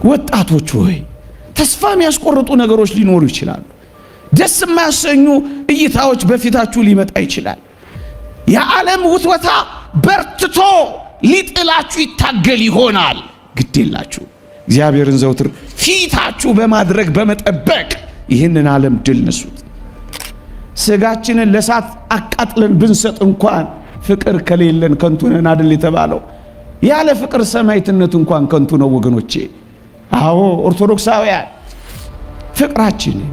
ወጣቶች ሆይ ተስፋ የሚያስቆርጡ ነገሮች ሊኖሩ ይችላሉ። ደስ የማያሰኙ እይታዎች በፊታችሁ ሊመጣ ይችላል። የዓለም ውትወታ በርትቶ ሊጥላችሁ ይታገል ይሆናል። ግድ የላችሁ እግዚአብሔርን ዘውትር ፊታችሁ በማድረግ በመጠበቅ ይህንን ዓለም ድል ነሱት። ስጋችንን ለሳት አቃጥለን ብንሰጥ እንኳን ፍቅር ከሌለን ከንቱ ነን አይደል የተባለው? ያለ ፍቅር ሰማዕትነት እንኳን ከንቱ ነው ወገኖቼ። አዎ ኦርቶዶክሳውያን ፍቅራችንን፣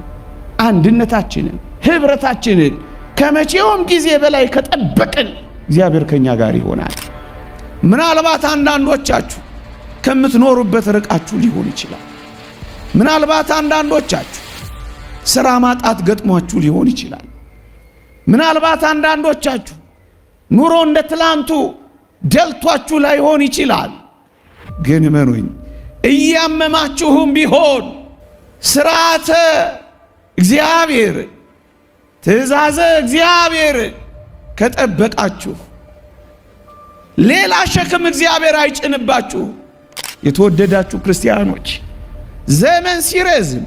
አንድነታችንን፣ ህብረታችንን ከመቼውም ጊዜ በላይ ከጠበቅን እግዚአብሔር ከኛ ጋር ይሆናል። ምናልባት አንዳንዶቻችሁ ከምትኖሩበት ርቃችሁ ሊሆን ይችላል። ምናልባት አንዳንዶቻችሁ ሥራ ማጣት ገጥሟችሁ ሊሆን ይችላል። ምናልባት አንዳንዶቻችሁ ኑሮ እንደ ትላንቱ ደልቷችሁ ላይሆን ይችላል። ግን እመኑኝ እያመማችሁም ቢሆን ሥርዓተ እግዚአብሔር ትእዛዘ እግዚአብሔር ከጠበቃችሁ ሌላ ሸክም እግዚአብሔር አይጭንባችሁ። የተወደዳችሁ ክርስቲያኖች ዘመን ሲረዝም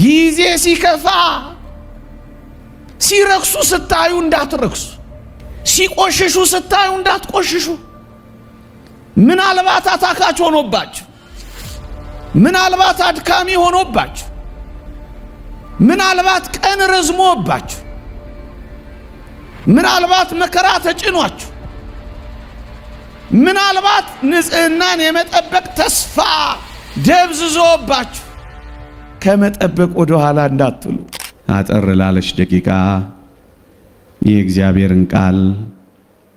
ጊዜ ሲከፋ ሲረክሱ ስታዩ እንዳትረክሱ፣ ሲቆሽሹ ስታዩ እንዳትቆሽሹ። ምናልባት አታካች ሆኖባችሁ፣ ምናልባት አድካሚ ሆኖባችሁ፣ ምናልባት ቀን ረዝሞባችሁ፣ ምናልባት መከራ ተጭኗችሁ፣ ምናልባት ንጽህናን የመጠበቅ ተስፋ ደብዝዞባችሁ ከመጠበቅ ወደ ኋላ እንዳትሉ። አጠር ላለች ደቂቃ የእግዚአብሔርን ቃል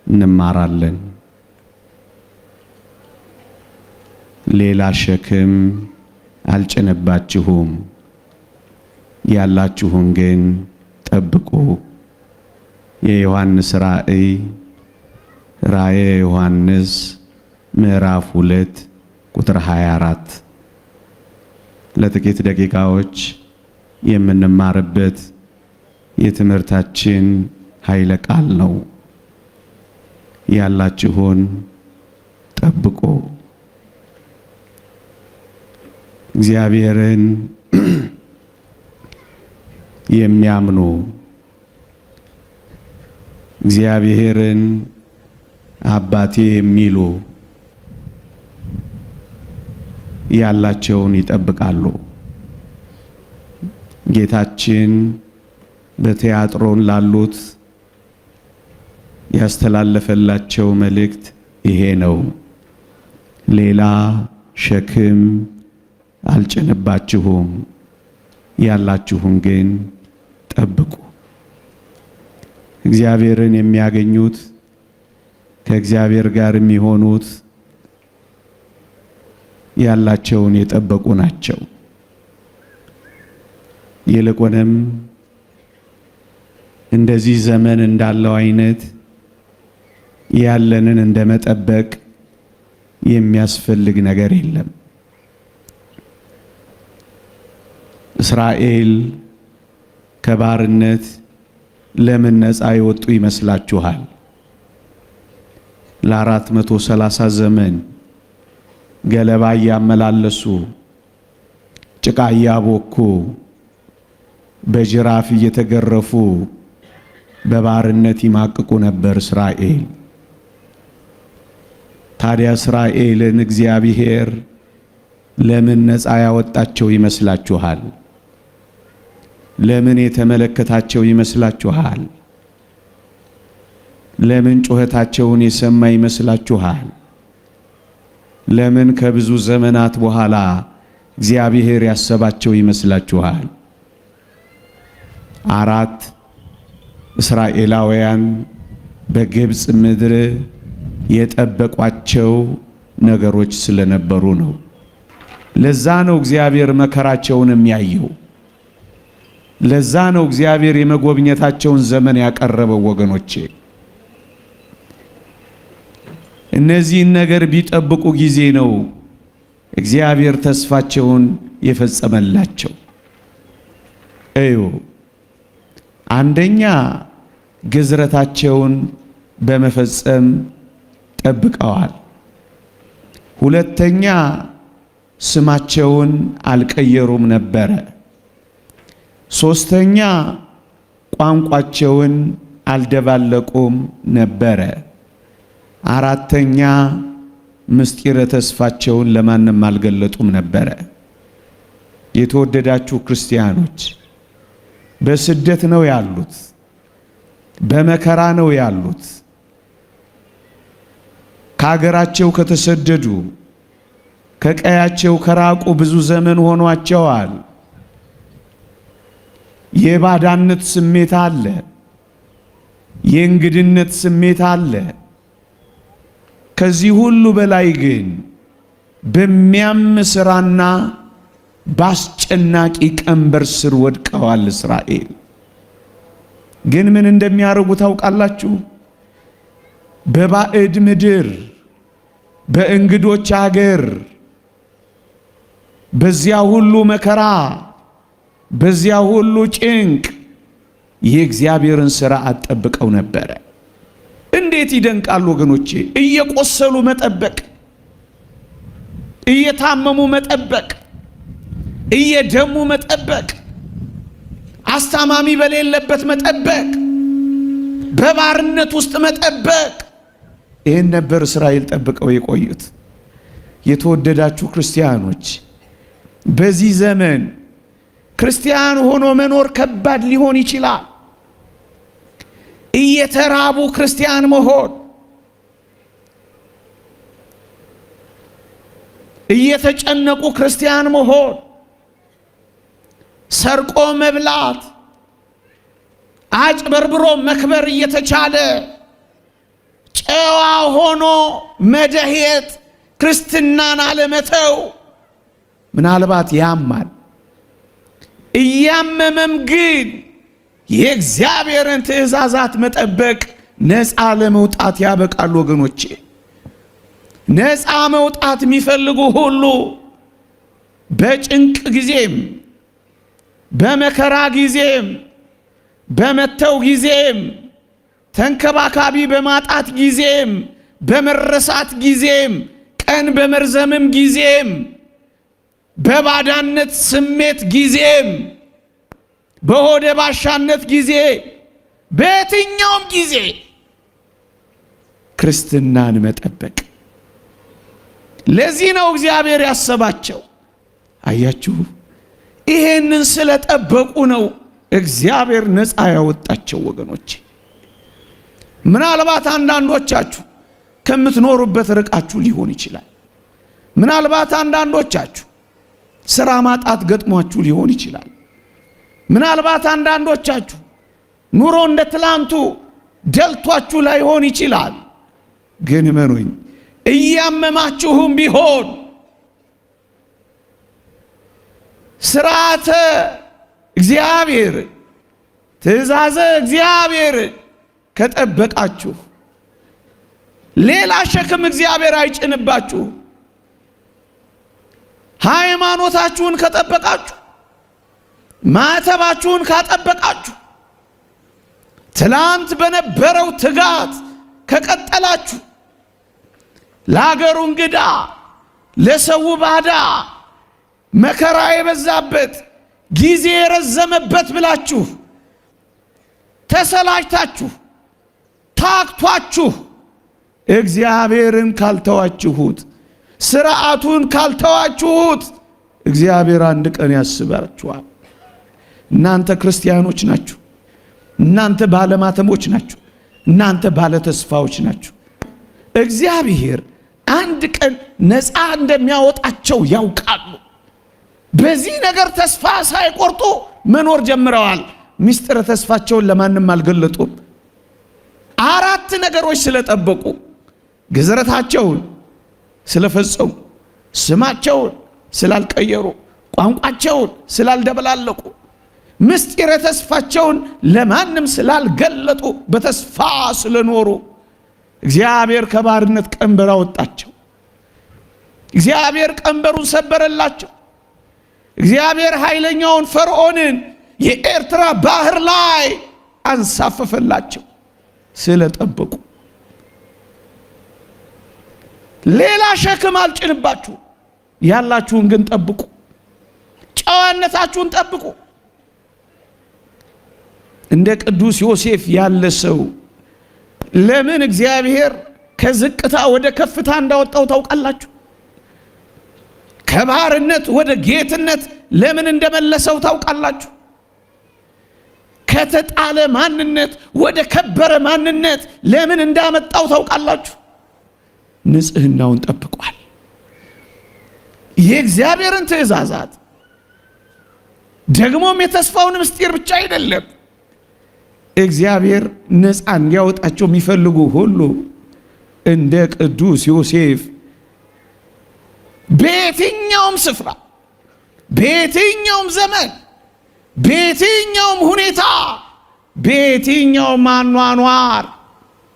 እንማራለን። ሌላ ሸክም አልጭንባችሁም፣ ያላችሁን ግን ጠብቁ። የዮሐንስ ራእየ ዮሐንስ ምዕራፍ 2 ቁጥር 24 ለጥቂት ደቂቃዎች የምንማርበት የትምህርታችን ኃይለ ቃል ነው። ያላችሁን ጠብቁ። እግዚአብሔርን የሚያምኑ እግዚአብሔርን አባቴ የሚሉ ያላቸውን ይጠብቃሉ። ጌታችን በቲያጥሮን ላሉት ያስተላለፈላቸው መልእክት ይሄ ነው። ሌላ ሸክም አልጭንባችሁም፣ ያላችሁን ግን ጠብቁ። እግዚአብሔርን የሚያገኙት ከእግዚአብሔር ጋር የሚሆኑት ያላቸውን የጠበቁ ናቸው። ይልቁንም እንደዚህ ዘመን እንዳለው አይነት ያለንን እንደመጠበቅ የሚያስፈልግ ነገር የለም። እስራኤል ከባርነት ለምን ነፃ የወጡ ይመስላችኋል? ለ430 ዘመን ገለባ እያመላለሱ ጭቃ እያቦኩ በጅራፍ እየተገረፉ በባርነት ይማቅቁ ነበር እስራኤል። ታዲያ እስራኤልን እግዚአብሔር ለምን ነፃ ያወጣቸው ይመስላችኋል? ለምን የተመለከታቸው ይመስላችኋል? ለምን ጩኸታቸውን የሰማ ይመስላችኋል? ለምን ከብዙ ዘመናት በኋላ እግዚአብሔር ያሰባቸው ይመስላችኋል? 4 እስራኤላውያን በግብፅ ምድር የጠበቋቸው ነገሮች ስለነበሩ ነው። ለዛ ነው እግዚአብሔር መከራቸውን የሚያየው። ለዛ ነው እግዚአብሔር የመጎብኘታቸውን ዘመን ያቀረበው። ወገኖቼ እነዚህን ነገር ቢጠብቁ ጊዜ ነው እግዚአብሔር ተስፋቸውን የፈጸመላቸው። እዩ፣ አንደኛ ግዝረታቸውን በመፈጸም ጠብቀዋል። ሁለተኛ ስማቸውን አልቀየሩም ነበረ። ሶስተኛ ቋንቋቸውን አልደባለቁም ነበረ። አራተኛ ምስጢረ ተስፋቸውን ለማንም አልገለጡም ነበረ። የተወደዳችሁ ክርስቲያኖች በስደት ነው ያሉት፣ በመከራ ነው ያሉት። ከሀገራቸው ከተሰደዱ ከቀያቸው ከራቁ ብዙ ዘመን ሆኗቸዋል። የባዳነት ስሜት አለ፣ የእንግድነት ስሜት አለ። ከዚህ ሁሉ በላይ ግን በሚያም ስራና በአስጨናቂ ቀንበር ስር ወድቀዋል። እስራኤል ግን ምን እንደሚያደርጉ ታውቃላችሁ? በባዕድ ምድር በእንግዶች አገር በዚያ ሁሉ መከራ በዚያ ሁሉ ጭንቅ የእግዚአብሔርን ሥራ አጠብቀው ነበረ። እንዴት ይደንቃል ወገኖቼ! እየቆሰሉ መጠበቅ፣ እየታመሙ መጠበቅ፣ እየደሙ መጠበቅ፣ አስታማሚ በሌለበት መጠበቅ፣ በባርነት ውስጥ መጠበቅ። ይህን ነበር እስራኤል ጠብቀው የቆዩት። የተወደዳችሁ ክርስቲያኖች በዚህ ዘመን ክርስቲያን ሆኖ መኖር ከባድ ሊሆን ይችላል። እየተራቡ ክርስቲያን መሆን፣ እየተጨነቁ ክርስቲያን መሆን፣ ሰርቆ መብላት፣ አጭበርብሮ መክበር እየተቻለ ጨዋ ሆኖ መደሄት፣ ክርስትናን አለመተው ምናልባት ያማል። እያመመም ግን የእግዚአብሔርን ትእዛዛት መጠበቅ ነፃ ለመውጣት ያበቃል ወገኖቼ። ነፃ መውጣት የሚፈልጉ ሁሉ በጭንቅ ጊዜም በመከራ ጊዜም በመተው ጊዜም ተንከባካቢ በማጣት ጊዜም በመረሳት ጊዜም ቀን በመርዘምም ጊዜም በባዳነት ስሜት ጊዜም በሆደ ባሻነት ጊዜ በየትኛውም ጊዜ ክርስትናን መጠበቅ። ለዚህ ነው እግዚአብሔር ያሰባቸው። አያችሁ፣ ይሄንን ስለጠበቁ ነው እግዚአብሔር ነፃ ያወጣቸው ወገኖች። ምናልባት አንዳንዶቻችሁ ከምትኖሩበት ርቃችሁ ሊሆን ይችላል። ምናልባት አንዳንዶቻችሁ ስራ ማጣት ገጥሟችሁ ሊሆን ይችላል። ምናልባት አንዳንዶቻችሁ ኑሮ እንደ ትላንቱ ደልቷችሁ ላይሆን ይችላል። ግን እመኑኝ፣ እያመማችሁም ቢሆን ስርዓተ እግዚአብሔር ትእዛዘ እግዚአብሔር ከጠበቃችሁ ሌላ ሸክም እግዚአብሔር አይጭንባችሁ። ሃይማኖታችሁን ከጠበቃችሁ፣ ማተባችሁን ካጠበቃችሁ፣ ትላንት በነበረው ትጋት ከቀጠላችሁ፣ ለአገሩ እንግዳ ለሰው ባዳ መከራ የበዛበት ጊዜ የረዘመበት ብላችሁ ተሰላችታችሁ ታክቷችሁ እግዚአብሔርን ካልተዋችሁት፣ ስርዓቱን ካልተዋችሁት እግዚአብሔር አንድ ቀን ያስባችኋል። እናንተ ክርስቲያኖች ናችሁ። እናንተ ባለማተሞች ናችሁ። እናንተ ባለ ተስፋዎች ናችሁ። እግዚአብሔር አንድ ቀን ነፃ እንደሚያወጣቸው ያውቃሉ። በዚህ ነገር ተስፋ ሳይቆርጡ መኖር ጀምረዋል። ምስጢረ ተስፋቸውን ለማንም አልገለጡም። አራት ነገሮች ስለጠበቁ፣ ግዝረታቸውን ስለፈጸሙ፣ ስማቸውን ስላልቀየሩ፣ ቋንቋቸውን ስላልደበላለቁ፣ ምስጢረ ተስፋቸውን ለማንም ስላልገለጡ፣ በተስፋ ስለኖሩ እግዚአብሔር ከባርነት ቀንበር አወጣቸው። እግዚአብሔር ቀንበሩን ሰበረላቸው። እግዚአብሔር ኃይለኛውን ፈርዖንን የኤርትራ ባህር ላይ አንሳፈፈላቸው ስለጠበቁ። ሌላ ሸክም አልጭንባችሁ። ያላችሁን ግን ጠብቁ። ጨዋነታችሁን ጠብቁ። እንደ ቅዱስ ዮሴፍ ያለ ሰው ለምን እግዚአብሔር ከዝቅታ ወደ ከፍታ እንዳወጣው ታውቃላችሁ? ከባርነት ወደ ጌትነት ለምን እንደመለሰው ታውቃላችሁ? ከተጣለ ማንነት ወደ ከበረ ማንነት ለምን እንዳመጣው ታውቃላችሁ? ንጽህናውን ጠብቋል። የእግዚአብሔርን ትእዛዛት ደግሞም የተስፋውን ምስጢር ብቻ አይደለም፣ እግዚአብሔር ነፃ እንዲያወጣቸው የሚፈልጉ ሁሉ እንደ ቅዱስ ዮሴፍ በየትኛውም ስፍራ፣ በየትኛውም ዘመን፣ በየትኛውም ሁኔታ፣ በየትኛውም አኗኗር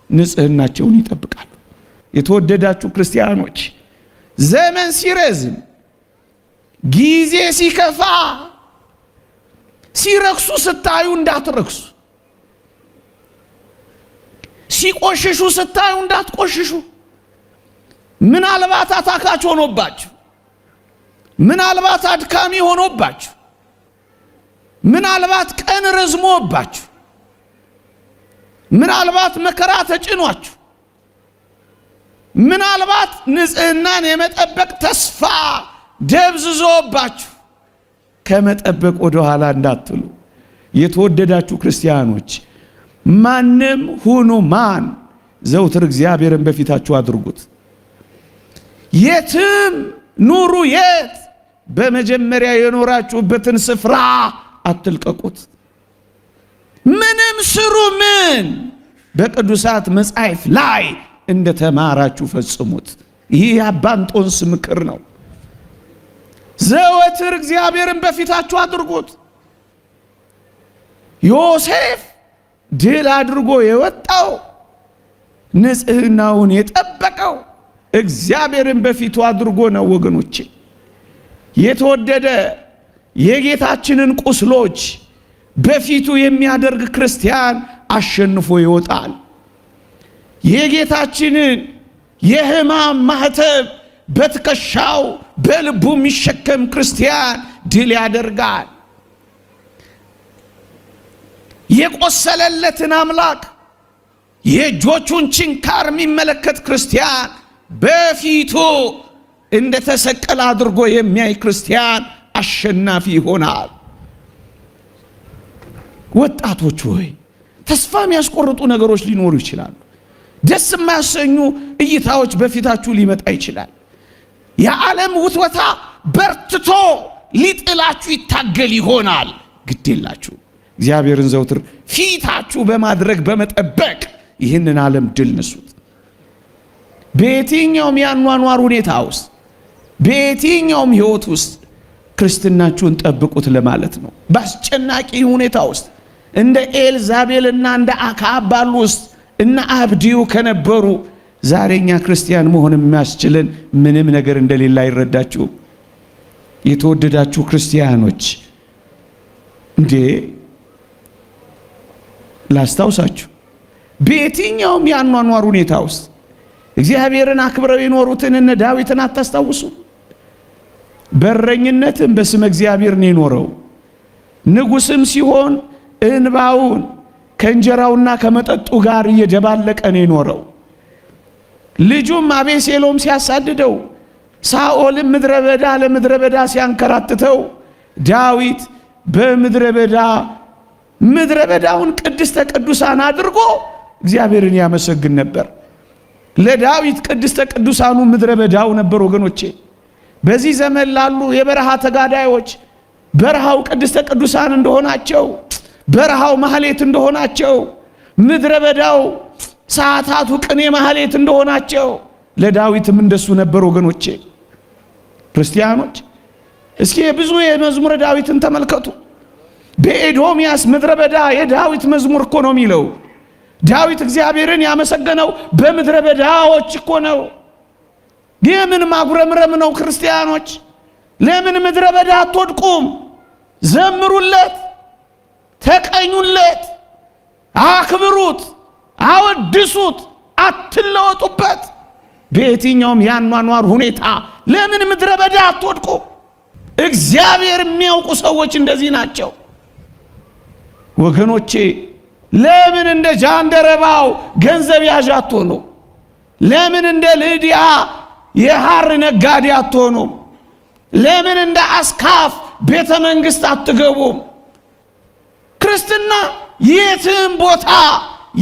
ንጽህናቸውን ይጠብቃሉ። የተወደዳችሁ ክርስቲያኖች፣ ዘመን ሲረዝም፣ ጊዜ ሲከፋ፣ ሲረክሱ ስታዩ እንዳትረክሱ፣ ሲቆሽሹ ስታዩ እንዳትቆሽሹ። ምናልባት አታካች ሆኖባችሁ፣ ምናልባት አድካሚ ሆኖባችሁ፣ ምናልባት ቀን ረዝሞባችሁ፣ ምናልባት መከራ ተጭኗችሁ፣ ምናልባት ንጽህናን የመጠበቅ ተስፋ ደብዝዞባችሁ ከመጠበቅ ወደ ኋላ እንዳትሉ። የተወደዳችሁ ክርስቲያኖች፣ ማንም ሁኑ ማን ዘውትር እግዚአብሔርን በፊታችሁ አድርጉት። የትም ኑሩ የት፣ በመጀመሪያ የኖራችሁበትን ስፍራ አትልቀቁት። ምንም ስሩ ምን፣ በቅዱሳት መጻሕፍ ላይ እንደተማራችሁ ፈጽሙት። ይህ የአባ እንጦንስ ምክር ነው። ዘወትር እግዚአብሔርን በፊታችሁ አድርጉት። ዮሴፍ ድል አድርጎ የወጣው ንጽህናውን የጠበቀው እግዚአብሔርን በፊቱ አድርጎ ነው። ወገኖቼ፣ የተወደደ የጌታችንን ቁስሎች በፊቱ የሚያደርግ ክርስቲያን አሸንፎ ይወጣል። የጌታችንን የሕማም ማህተብ በትከሻው በልቡ የሚሸከም ክርስቲያን ድል ያደርጋል። የቆሰለለትን አምላክ የእጆቹን ችንካር የሚመለከት ክርስቲያን በፊቱ እንደተሰቀለ አድርጎ የሚያይ ክርስቲያን አሸናፊ ይሆናል። ወጣቶች ሆይ፣ ተስፋ የሚያስቆርጡ ነገሮች ሊኖሩ ይችላሉ። ደስ የማያሰኙ እይታዎች በፊታችሁ ሊመጣ ይችላል። የዓለም ውትወታ በርትቶ ሊጥላችሁ ይታገል ይሆናል። ግድ የላችሁ፣ እግዚአብሔርን ዘውትር ፊታችሁ በማድረግ በመጠበቅ ይህንን ዓለም ድል ነሱት። በየትኛውም የአኗኗር ሁኔታ ውስጥ፣ በየትኛውም ሕይወት ውስጥ ክርስትናችሁን ጠብቁት ለማለት ነው። በአስጨናቂ ሁኔታ ውስጥ እንደ ኤልዛቤልና እንደ አክዓብ ባሉ ውስጥ እና አብድዩ ከነበሩ ዛሬኛ ክርስቲያን መሆን የሚያስችልን ምንም ነገር እንደሌለ አይረዳችሁም? የተወደዳችሁ ክርስቲያኖች፣ እንዴ ላስታውሳችሁ፣ በየትኛውም የአኗኗር ሁኔታ ውስጥ እግዚአብሔርን አክብረው የኖሩትን እነ ዳዊትን አታስታውሱ? በረኝነትም በስመ እግዚአብሔር ነው የኖረው። ንጉሥም ሲሆን እንባውን ከእንጀራውና ከመጠጡ ጋር እየደባለቀ ነው የኖረው። ልጁም አቤሴሎም ሲያሳድደው፣ ሳኦልም ምድረ በዳ ለምድረ በዳ ሲያንከራትተው፣ ዳዊት በምድረ በዳ ምድረ በዳውን ቅድስተ ቅዱሳን አድርጎ እግዚአብሔርን ያመሰግን ነበር። ለዳዊት ቅድስተ ቅዱሳኑ ምድረ በዳው ነበር። ወገኖቼ፣ በዚህ ዘመን ላሉ የበረሃ ተጋዳዮች በረሃው ቅድስተ ቅዱሳን እንደሆናቸው፣ በረሃው ማህሌት እንደሆናቸው፣ ምድረ በዳው ሰዓታቱ ቅኔ ማህሌት እንደሆናቸው ለዳዊትም እንደሱ ነበር። ወገኖቼ ክርስቲያኖች፣ እስኪ ብዙ የመዝሙረ ዳዊትን ተመልከቱ። በኤዶምያስ ምድረ በዳ የዳዊት መዝሙር እኮ ነው የሚለው። ዳዊት እግዚአብሔርን ያመሰገነው በምድረ በዳዎች እኮ ነው። የምን ማጉረምረም ነው? ክርስቲያኖች ለምን ምድረ በዳ አትወድቁም? ዘምሩለት፣ ተቀኙለት፣ አክብሩት፣ አወድሱት፣ አትለወጡበት። በየትኛውም ያኗኗር ሁኔታ ለምን ምድረ በዳ አትወድቁ? እግዚአብሔር የሚያውቁ ሰዎች እንደዚህ ናቸው ወገኖቼ። ለምን እንደ ጃንደረባው ገንዘብ ያዥ አትሆኑ? ለምን እንደ ልድያ የሐር ነጋዴ አትሆኑ? ለምን እንደ አስካፍ ቤተ መንግስት አትገቡም? ክርስትና የትም ቦታ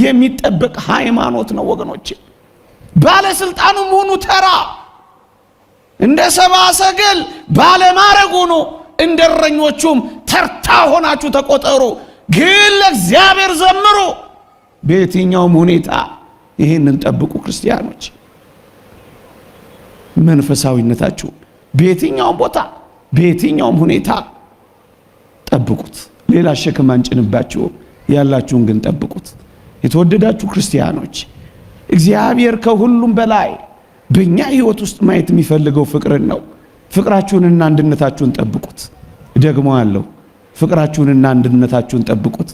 የሚጠበቅ ሃይማኖት ነው ወገኖቼ። ባለስልጣኑም ሆኑ ተራ እንደ ሰብአ ሰገል ባለማዕረግ ሆኑ፣ እንደ እረኞቹም ተርታ ሆናችሁ ተቆጠሩ። ግን ለእግዚአብሔር ዘምሩ። በየትኛውም ሁኔታ ይህንን ጠብቁ ክርስቲያኖች። መንፈሳዊነታችሁ በየትኛውም ቦታ በየትኛውም ሁኔታ ጠብቁት። ሌላ ሸክም አንጭንባችሁ፣ ያላችሁን ግን ጠብቁት። የተወደዳችሁ ክርስቲያኖች እግዚአብሔር ከሁሉም በላይ በእኛ ሕይወት ውስጥ ማየት የሚፈልገው ፍቅርን ነው። ፍቅራችሁንና አንድነታችሁን ጠብቁት። ደግሞ አለው ፍቅራችሁንና አንድነታችሁን ጠብቁት።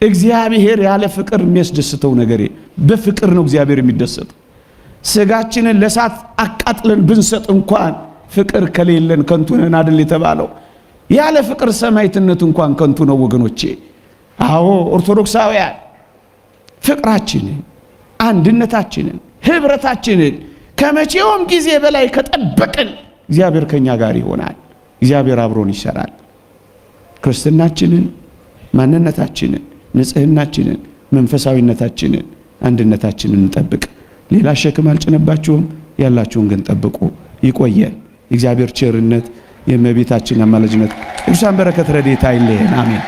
እግዚአብሔር ያለ ፍቅር የሚያስደስተው ነገር በፍቅር ነው እግዚአብሔር የሚደሰተው። ስጋችንን ለእሳት አቃጥለን ብንሰጥ እንኳን ፍቅር ከሌለን ከንቱ ነን አይደል የተባለው? ያለ ፍቅር ሰማዕትነት እንኳን ከንቱ ነው ወገኖቼ። አዎ ኦርቶዶክሳውያን ፍቅራችንን፣ አንድነታችንን፣ ህብረታችንን ከመቼውም ጊዜ በላይ ከጠበቅን እግዚአብሔር ከኛ ጋር ይሆናል። እግዚአብሔር አብሮን ይሰራል። ክርስትናችንን፣ ማንነታችንን፣ ንጽህናችንን፣ መንፈሳዊነታችንን፣ አንድነታችንን እንጠብቅ። ሌላ ሸክም አልጭነባችሁም፣ ያላችሁን ግን ጠብቁ። ይቆየን። እግዚአብሔር ቸርነት፣ የእመቤታችን አማላጅነት፣ ቅዱሳን በረከት ረድኤታ አይለየን። አሜን።